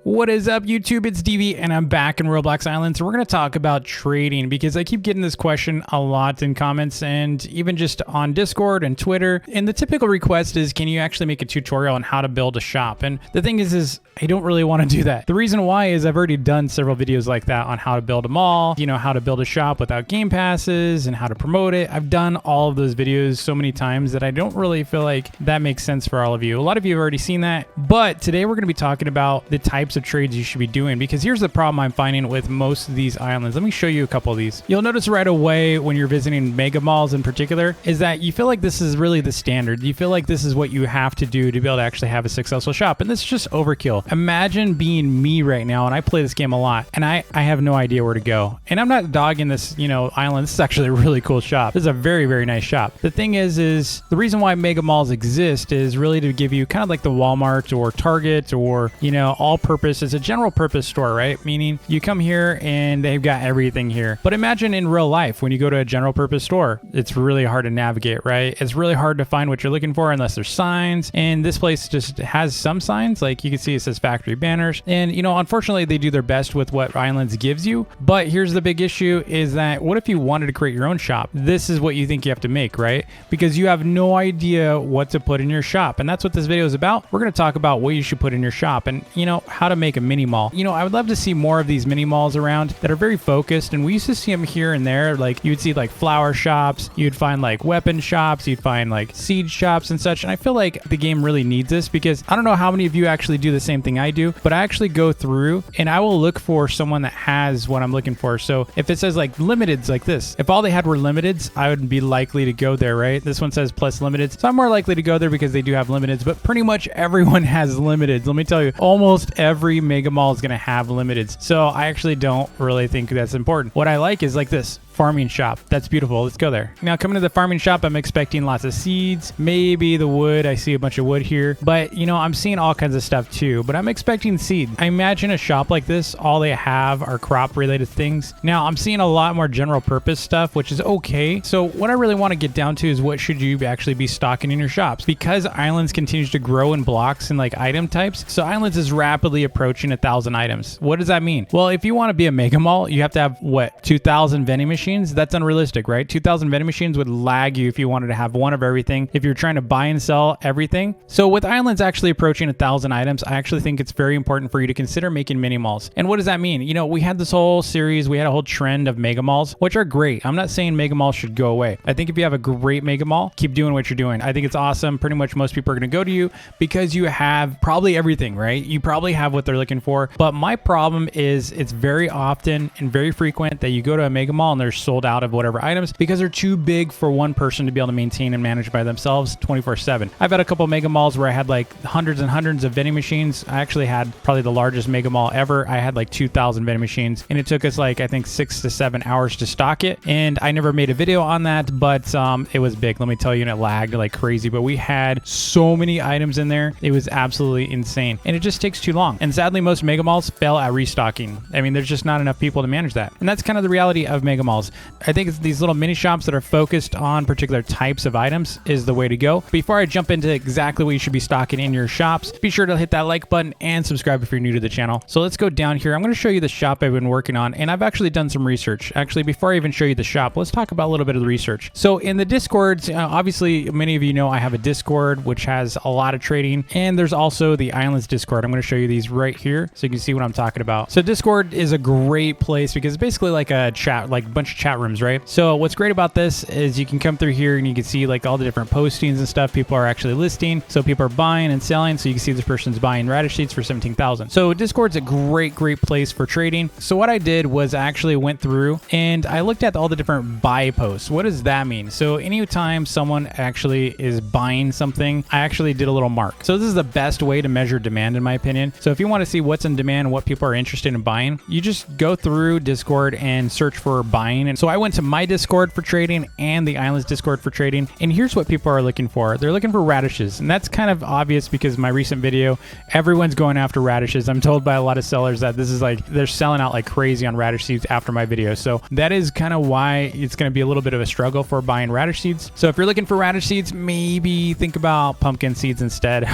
What is up, YouTube? It's DV, and I'm back in Roblox Islands. We're going to talk about trading because I keep getting this question a lot in comments and even just on Discord and Twitter. And the typical request is, can you actually make a tutorial on how to build a shop? And the thing is I don't really want to do that. The reason why is I've already done several videos like that on how to build a mall, you know, how to build a shop without game passes and how to promote it. I've done all of those videos so many times that I don't really feel like that makes sense for all of you. A lot of you have already seen that, but today we're going to be talking about the types of trades you should be doing, because here's the problem I'm finding with most of these islands. Let me show you a couple of these. You'll notice right away when you're visiting mega malls in particular is that you feel like this is really the standard. You feel like this is what you have to do to be able to actually have a successful shop, and this is just overkill. Imagine being me right now, and I play this game a lot, and I have no idea where to go. And I'm not dogging this, you know, island. This is actually a really cool shop. This is a very, very nice shop. The thing is the reason why mega malls exist is really to give you kind of like the Walmart or Target or, you know, all-purpose. It's a general purpose store, right? Meaning you come here and they've got everything here. But imagine in real life when you go to a general purpose store, it's really hard to navigate, right? It's really hard to find what you're looking for unless there's signs. And this place just has some signs. Like you can see it says factory banners. And, you know, unfortunately they do their best with what Islands gives you. But here's the big issue is that what if you wanted to create your own shop? This is what you think you have to make, right? Because you have no idea what to put in your shop. And that's what this video is about. We're going to talk about what you should put in your shop and, you know, how to make a mini mall. You know, I would love to see more of these mini malls around that are very focused, and we used to see them here and there. Like you would see like flower shops, you'd find like weapon shops, you'd find like seed shops and such. And I feel like the game really needs this, because I don't know how many of you actually do the same thing I do, but I actually go through and I will look for someone that has what I'm looking for. So if it says like limiteds like this, if all they had were limiteds, I would be likely to go there, right? This one says plus limiteds, so I'm more likely to go there because they do have limiteds, but pretty much everyone has limiteds. Let me tell you, almost every mega mall is going to have limiteds. So I actually don't really think that's important. What I like is like this farming shop. That's beautiful. Let's go there. Now coming to the farming shop, I'm expecting lots of seeds, maybe the wood. I see a bunch of wood here, but you know, I'm seeing all kinds of stuff too, but I'm expecting seeds. I imagine a shop like this, all they have are crop related things. Now I'm seeing a lot more general purpose stuff, which is okay. So what I really want to get down to is what should you actually be stocking in your shops, because Islands continues to grow in blocks and like item types. So Islands is rapidly approaching 1,000 items. What does that mean? Well, if you want to be a mega mall, you have to have what, 2,000 vending machines? That's unrealistic, right? 2,000 vending machines would lag you if you wanted to have one of everything, if you're trying to buy and sell everything. So with Islands actually approaching 1,000 items, I actually think it's very important for you to consider making mini malls. And what does that mean? You know, we had this whole series, we had a whole trend of mega malls, which are great. I'm not saying mega malls should go away. I think if you have a great mega mall, keep doing what you're doing. I think it's awesome. Pretty much most people are going to go to you because you have probably everything, right? You probably have what they're looking for. But my problem is it's very often and very frequent that you go to a mega mall and they're sold out of whatever items because they're too big for one person to be able to maintain and manage by themselves 24/7. I've had a couple mega malls where I had like hundreds and hundreds of vending machines. I actually had probably the largest mega mall ever. I had like 2,000 vending machines, and it took us like I think 6 to 7 hours to stock it. And I never made a video on that, but it was big, let me tell you, and it lagged like crazy. But we had so many items in there, it was absolutely insane, and it just takes too long. And sadly, most mega malls fail at restocking. I mean, there's just not enough people to manage that, and that's kind of the reality of mega malls. I think it's these little mini shops that are focused on particular types of items is the way to go. Before I jump into exactly what you should be stocking in your shops, be sure to hit that like button and subscribe if you're new to the channel. So let's go down here. I'm going to show you the shop I've been working on, and I've actually done some research. Actually, before I even show you the shop, let's talk about a little bit of the research. So in the Discord, obviously many of you know I have a Discord which has a lot of trading, and there's also the Islands Discord. I'm going to show you these right here so you can see what I'm talking about. So Discord is a great place because it's basically like a chat, like a bunch of chat rooms, right? So what's great about this is you can come through here and you can see like all the different postings and stuff people are actually listing. So people are buying and selling. So you can see this person's buying radish seeds for 17,000. So Discord's a great place for trading. So what I did was I actually went through and I looked at all the different buy posts. What does that mean? So anytime someone actually is buying something, I actually did a little mark. So this is the best way to measure demand in my opinion. So if you want to see what's in demand and what people are interested in buying, you just go through Discord and search for buying buying. And so I went to my Discord for trading and the Islands Discord for trading. And here's what people are looking for. They're looking for radishes. And that's kind of obvious because my recent video, everyone's going after radishes. I'm told by a lot of sellers that this is like, they're selling out like crazy on radish seeds after my video. So that is kind of why it's going to be a little bit of a struggle for buying radish seeds. So if you're looking for radish seeds, maybe think about pumpkin seeds instead.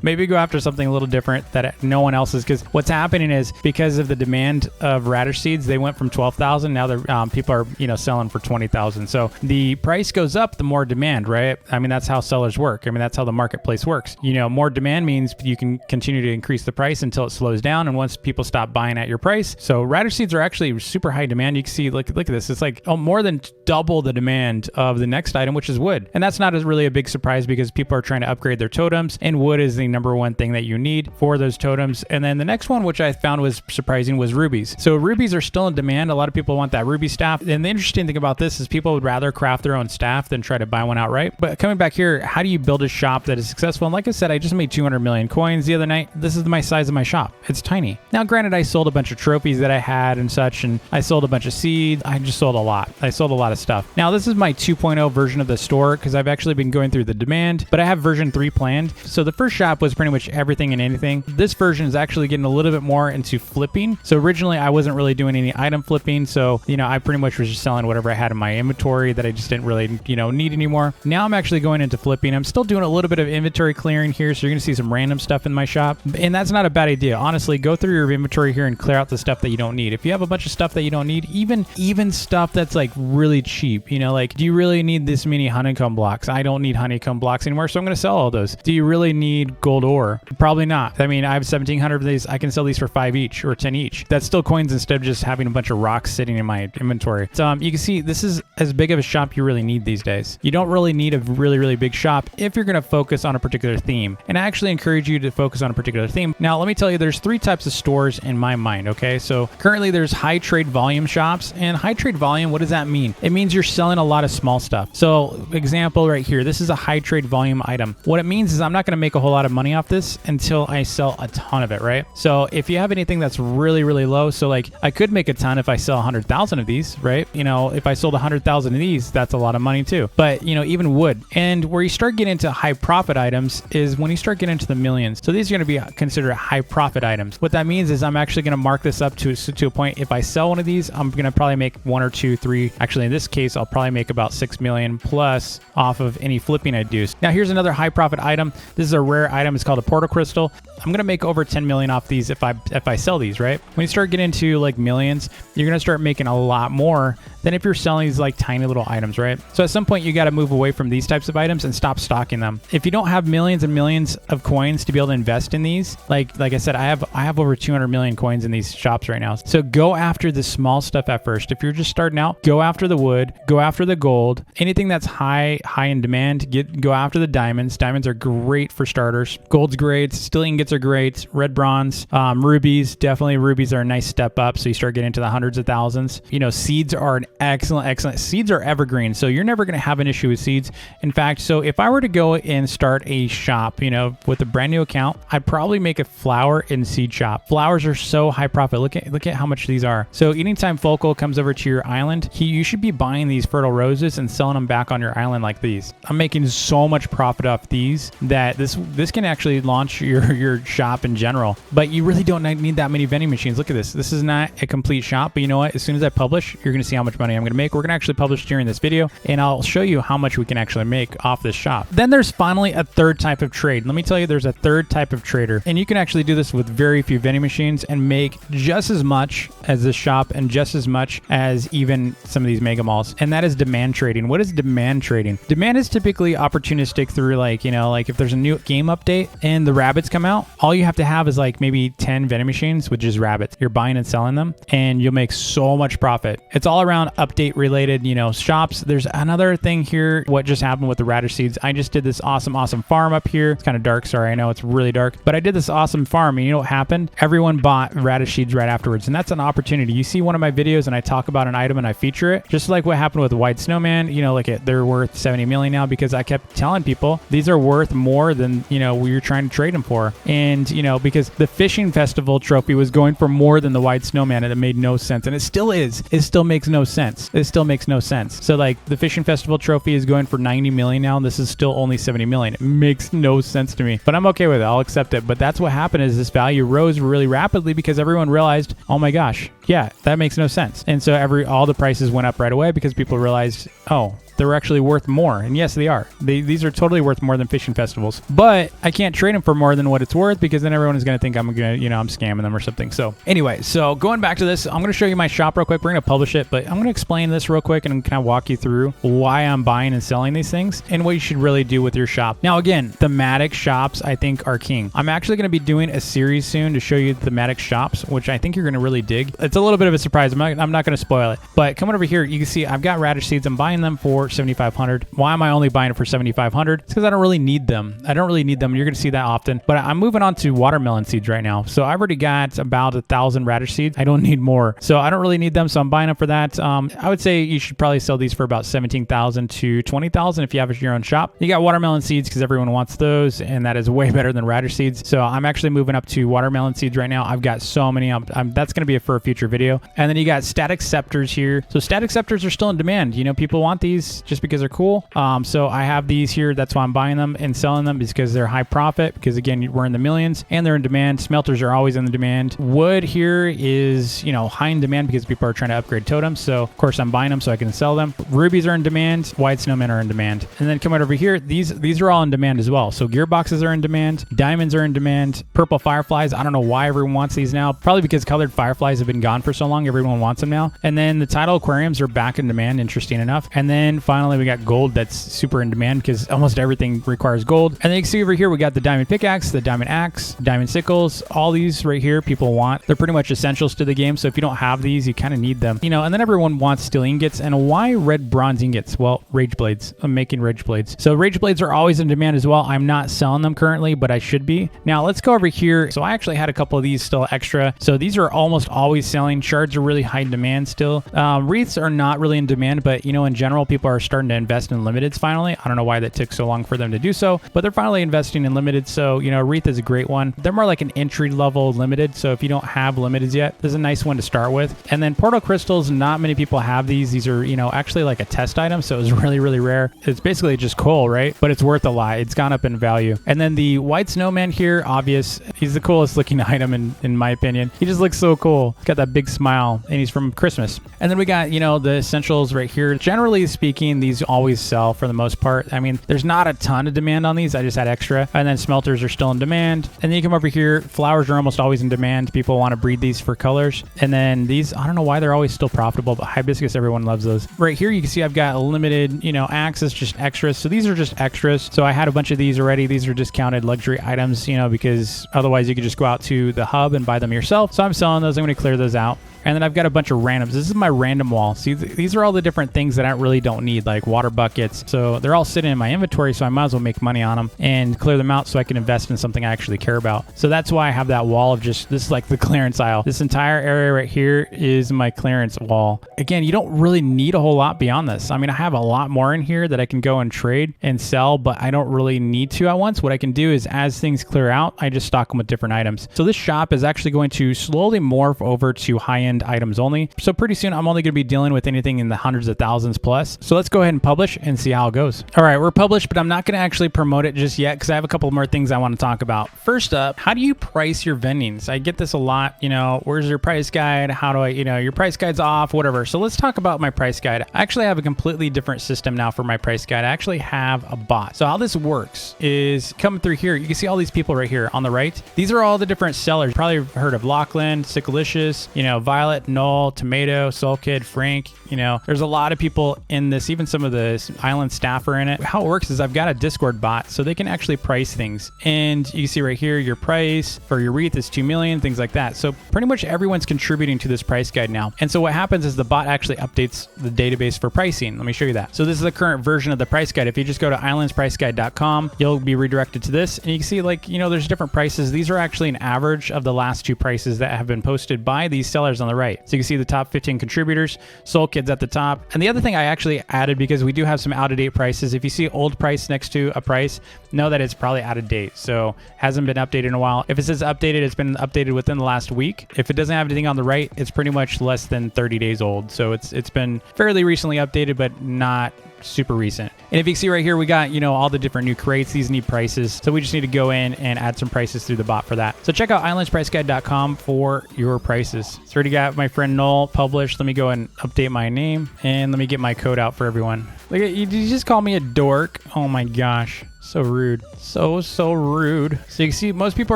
Maybe go after something a little different that no one else is, because what's happening is because of the demand of radish seeds, they went from 12,000. Now they're people are selling for 20,000. So the price goes up, the more demand, right? I mean, that's how sellers work. I mean, that's how the marketplace works. More demand means you can continue to increase the price until it slows down, and once people stop buying at your price. So radish seeds are actually super high demand. You can see, look at this. It's like more than double the demand of the next item, which is wood. And that's not really a big surprise because people are trying to upgrade their totems, and wood is the number one thing that you need for those totems. And then the next one, which I found was surprising, was rubies. So rubies are still in demand. A lot of people want that ruby staff. And the interesting thing about this is people would rather craft their own staff than try to buy one outright. But coming back here, how do you build a shop that is successful? And like I said, I just made 200 million coins the other night. This is my size of my shop. It's tiny. Now, granted, I sold a bunch of trophies that I had and such, and I sold a bunch of seeds. I just sold a lot. I sold a lot of stuff. Now, this is my 2.0 version of the store because I've actually been going through the demand, but I have version 3 planned. So the first shop was pretty much everything and anything. This version is actually getting a little bit more into flipping. So originally I wasn't really doing any item flipping. So, I pretty much was just selling whatever I had in my inventory that I just didn't really, need anymore. Now I'm actually going into flipping. I'm still doing a little bit of inventory clearing here. So you're going to see some random stuff in my shop. And that's not a bad idea. Honestly, go through your inventory here and clear out the stuff that you don't need. If you have a bunch of stuff that you don't need, even stuff that's like really cheap, like, do you really need this many honeycomb blocks? I don't need honeycomb blocks anymore, so I'm going to sell all those. Do you really need gold ore? Probably not. I mean, I have 1,700 of these. I can sell these for 5 each or 10 each. That's still coins instead of just having a bunch of rocks sitting in my inventory. So you can see this is as big of a shop you really need these days. You don't really need a really, really big shop if you're going to focus on a particular theme. And I actually encourage you to focus on a particular theme. Now, let me tell you, there's 3 types of stores in my mind, okay? So currently there's high trade volume shops. And high trade volume, what does that mean? It means you're selling a lot of small stuff. So example right here, this is a high trade volume item. What it means is I'm not going to make a whole lot of money off this until I sell a ton of it, right? So if you have anything that's really, really low, so like I could make a ton if I sell 100,000 of these, right? If I sold 100,000 of these, that's a lot of money too. But even wood. And where you start getting into high profit items is when you start getting into the millions. So these are going to be considered high profit items. What that means is I'm actually going to mark this up to a point. If I sell one of these, I'm going to probably make 1 or 2, 3. Actually, in this case, I'll probably make about 6 million plus off of any flipping I do. Now, here's another high profit item. This is a rare item. It's called a portal crystal. I'm going to make over 10 million off these if I sell these, right? When you start getting into like millions, you're going to start making a lot more than if you're selling these like tiny little items, right? So at some point you got to move away from these types of items and stop stocking them. If you don't have millions and millions of coins to be able to invest in these, like I said, I have over 200 million coins in these shops right now. So go after the small stuff at first. If you're just starting out, go after the wood, go after the gold, anything that's high in demand, go after the diamonds. Diamonds are great for starters. Gold's great. Steel ingots are great. Red bronze, rubies, definitely rubies are a nice step up. So you start getting into the hundreds of thousands. Seeds are an excellent. Seeds are evergreen. So you're never going to have an issue with seeds. In fact, so if I were to go and start a shop, with a brand new account, I'd probably make a flower and seed shop. Flowers are so high profit. Look at how much these are. So anytime Focal comes over to your island, you should be buying these fertile roses and selling them back on your island like these. I'm making so much profit off these that this can actually launch your shop in general. But you really don't need that many vending machines. Look at this. This is not a complete shop, but you know what? As soon as I publish, you're going to see how much money I'm going to make. We're going to actually publish during this video, and I'll show you how much we can actually make off this shop. Then there's finally a third type of trade. Let me tell you, there's a third type of trader, and you can actually do this with very few vending machines and make just as much as this shop and just as much as even some of these mega malls, and that is demand trading. What is demand trading? Demand is typically opportunistic through like if there's a new game update and the rabbits come out, all you have to have is like maybe 10 vending machines with just rabbits. You're buying and selling them, and you'll make so much profit. It's all around update related, shops. There's another thing here. What just happened with the radish seeds? I just did this awesome farm up here. It's kind of dark. Sorry, I know it's really dark, but I did this awesome farm, and you know what happened? Everyone bought radish seeds right afterwards, and that's an opportunity. You see one of my videos and I talk about an item and I feature it, just like what happened with White Snowman. You know, like they're worth 70 million now because I kept telling people these are worth more than, you know, we were trying to trade them for. And, you know, because the fishing festival trophy was going for more than the White Snowman, and it made no sense. And it still is. It still makes no sense. It still makes no sense. So like the fishing festival trophy is going for 90 million now, and this is still only 70 million. It makes no sense to me, but I'm okay with it. I'll accept it. But that's what happened, is this value rose really rapidly because everyone realized, oh my gosh, yeah, that makes no sense. And so all the prices went up right away because people realized, oh, they're actually worth more. And yes, they are. These are totally worth more than fishing festivals. But I can't trade them for more than what it's worth because then everyone is going to think I'm going to, you know, I'm scamming them or something. So anyway, so going back to this, I'm going to show you my shop real quick. We're going to publish it, but I'm going to explain this real quick and kind of walk you through why I'm buying and selling these things and what you should really do with your shop. Now, again, thematic shops I think are king. I'm actually going to be doing a series soon to show you thematic shops, which I think you're going to really dig. It's a little bit of a surprise. I'm not going to spoil it, but coming over here, you can see I've got radish seeds. I'm buying them for 7,500. Why am I only buying it for 7,500? It's because I don't really need them. I don't really need them. You're going to see that often, but I'm moving on to watermelon seeds right now. So I've already got about 1,000 radish seeds. I don't need more. So I don't really need them. So I'm buying them for that. I would say you should probably sell these for about 17,000 to 20,000 if you have your own shop. You got watermelon seeds because everyone wants those, and that is way better than radish seeds. So I'm actually moving up to watermelon seeds right now. I've got so many. That's going to be for a future video. And then you got static scepters here. So static scepters are still in demand. You know, people want these just because they're cool. So I have these here. That's why I'm buying them and selling them, is because they're high profit, because again, we're in the millions and they're in demand. Smelters are always in the demand. Wood here is, you know, high in demand because people are trying to upgrade totems. So of course I'm buying them so I can sell them. Rubies are in demand. White snowmen are in demand. And then come right over here. These are all in demand as well. So gearboxes are in demand. Diamonds are in demand. Purple fireflies. I don't know why everyone wants these now. Probably because colored fireflies have been gone for so long. Everyone wants them now. And then the tidal aquariums are back in demand, interesting enough. And then finally we got gold that's super in demand because almost everything requires gold. And then you can see over here we got the diamond pickaxe, the diamond axe, diamond sickles. All these right here people want. They're pretty much essentials to the game. So if you don't have these, you kind of need them. You know, and then everyone wants steel ingots. And why red bronze ingots? Well, rage blades. I'm making rage blades. So rage blades are always in demand as well. I'm not selling them currently, but I should be. Now let's go over here. So I actually had a couple of these still extra. So these are almost always selling. Shards are really high in demand still. Wreaths are not really in demand, but you know, in general, people are starting to invest in limiteds finally. I don't know why that took so long for them to do so, but they're finally investing in limited. So, you know, Wreath is a great one. They're more like an entry level limited. So if you don't have limiteds yet, this is a nice one to start with. And then portal crystals, not many people have these. These are, you know, actually like a test item. So it's really, really rare. It's basically just coal, right? But it's worth a lot. It's gone up in value. And then the white snowman here, obvious. He's the coolest looking item in my opinion. He just looks so cool. He's got that big smile and he's from Christmas. And then we got, you know, the essentials right here. Generally speaking, these always sell for the most part. I mean, there's not a ton of demand on these. I just had extra. And then smelters are still in demand. And then you come over here, flowers are almost always in demand. People want to breed these for colors. And then these, I don't know why they're always still profitable, but hibiscus, everyone loves those. Right here, you can see I've got a limited, you know, access, just extras. So these are just extras. So I had a bunch of these already. These are discounted luxury items, you know, because otherwise you could just go out to the hub and buy them yourself. So I'm selling those. I'm going to clear those out. And then I've got a bunch of randoms. This is my random wall. See, these are all the different things that I really don't need, like water buckets. So they're all sitting in my inventory, so I might as well make money on them and clear them out so I can invest in something I actually care about. So that's why I have that wall of just, this is like the clearance aisle. This entire area right here is my clearance wall. Again, you don't really need a whole lot beyond this. I mean, I have a lot more in here that I can go and trade and sell, but I don't really need to at once. What I can do is as things clear out, I just stock them with different items. So this shop is actually going to slowly morph over to high-end items only. So pretty soon I'm only going to be dealing with anything in the hundreds of thousands plus. So let's go ahead and publish and see how it goes. All right, we're published, but I'm not going to actually promote it just yet because I have a couple more things I want to talk about. First up, how do you price your vendings? I get this a lot, you know, where's your price guide? How do I, you know, your price guide's off, whatever. So let's talk about my price guide. I actually have a completely different system now for my price guide. I actually have a bot. So how this works is coming through here. You can see all these people right here on the right. These are all the different sellers. Probably heard of Lachlan, Sickalicious, you know, Violet, Null, Tomato, Soul Kid, Frank. You know, there's a lot of people in this. Even some of the island staff are in it. How it works is I've got a Discord bot, so they can actually price things. And you see right here, your price for your wreath is 2 million, things like that. So pretty much everyone's contributing to this price guide now. And so what happens is the bot actually updates the database for pricing. Let me show you that. So this is the current version of the price guide. If you just go to islandspriceguide.com, you'll be redirected to this. And you can see, like, you know, there's different prices. These are actually an average of the last two prices that have been posted by these sellers on on the right. So you can see the top 15 contributors, Soul Kid's at the top. And the other thing I actually added, because we do have some out-of-date prices, if you see old price next to a price, know that it's probably out of date. So hasn't been updated in a while. If it says updated, it's been updated within the last week. If it doesn't have anything on the right, it's pretty much less than 30 days old. So it's been fairly recently updated, but not super recent. And if you can see right here, we got, you know, all the different new crates. These need prices. So we just need to go in and add some prices through the bot for that. So check out islandspriceguide.com for your prices. So already got my friend Noel published. Let me go and update my name and let me get my code out for everyone. Look at you, just call me a dork. Oh my gosh. So rude. So rude. So you can see most people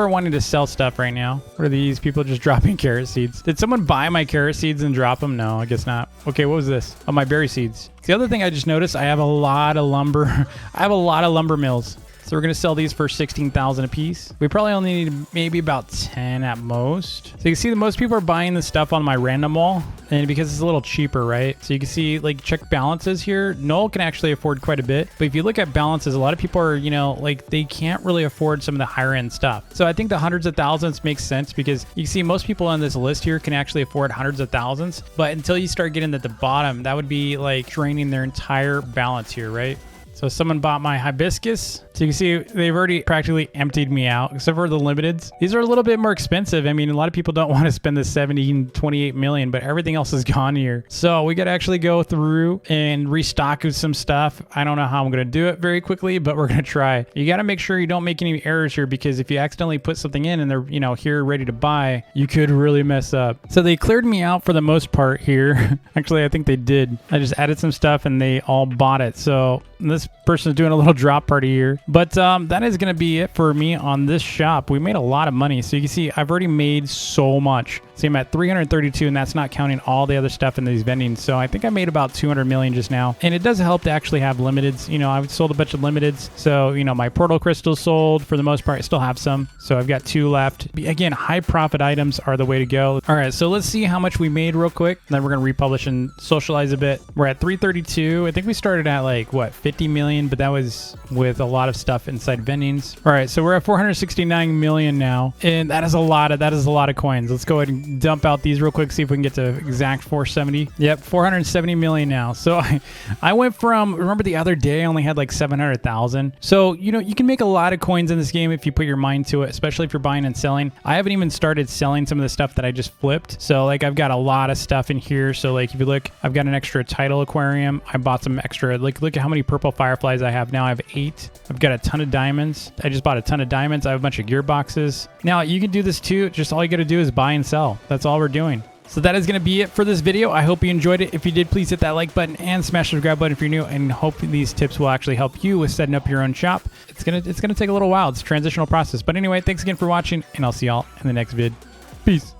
are wanting to sell stuff right now. What are these people just dropping carrot seeds? Did someone buy my carrot seeds and drop them? No, I guess not. Okay, what was this? Oh, my berry seeds. The other thing I just noticed, I have a lot of lumber. I have a lot of lumber mills. So we're going to sell these for 16,000 a piece. We probably only need maybe about 10 at most. So you can see that most people are buying this stuff on my random wall, and because it's a little cheaper, right? So you can see, like, check balances here. Noel can actually afford quite a bit, but if you look at balances, a lot of people are, you know, like, they can't really afford some of the higher end stuff. So I think the hundreds of thousands makes sense, because you can see most people on this list here can actually afford hundreds of thousands, but until you start getting at the bottom, that would be like draining their entire balance here, right? So someone bought my hibiscus. So you can see they've already practically emptied me out, except for the limiteds. These are a little bit more expensive. I mean, a lot of people don't want to spend the 28 million, but everything else is gone here. So we got to actually go through and restock with some stuff. I don't know how I'm going to do it very quickly, but we're going to try. You got to make sure you don't make any errors here, because if you accidentally put something in and they're, you know, here ready to buy, you could really mess up. So they cleared me out for the most part here. Actually, I think they did. I just added some stuff and they all bought it. So this person's doing a little drop party here. But that is going to be it for me on this shop. We made a lot of money. So you can see I've already made so much. See, I'm at 332, and that's not counting all the other stuff in these vendings. So I think I made about 200 million just now. And it does help to actually have limiteds. You know, I've sold a bunch of limiteds. So, you know, my portal crystals sold for the most part. I still have some. So I've got 2 left. Again, high profit items are the way to go. All right, so let's see how much we made real quick. And then we're going to republish and socialize a bit. We're at 332. I think we started at like, what, 50 million? But that was with a lot of stuff inside vendings. All right, so we're at 469 million now. And that is a lot of coins. Let's go ahead and dump out these real quick, see if we can get to exact 470. Yep, 470 million now. So I went from, remember the other day I only had like 700,000. So, you know, you can make a lot of coins in this game if you put your mind to it, especially if you're buying and selling. I haven't even started selling some of the stuff that I just flipped. So like I've got a lot of stuff in here. So like if you look, I've got an extra tidal aquarium. I bought some extra, like look at how many purple fireflies I have now. I have 8. I've got a ton of diamonds. I just bought a ton of diamonds. I have a bunch of gearboxes. Now you can do this too. Just all you got to do is buy and sell. That's all we're doing. So that is going to be it for this video. I hope you enjoyed it. If you did, please hit that like button and smash the subscribe button if you're new, and hope these tips will actually help you with setting up your own shop. It's gonna take a little while. It's a transitional process. But anyway, thanks again for watching, and I'll see y'all in the next vid. Peace.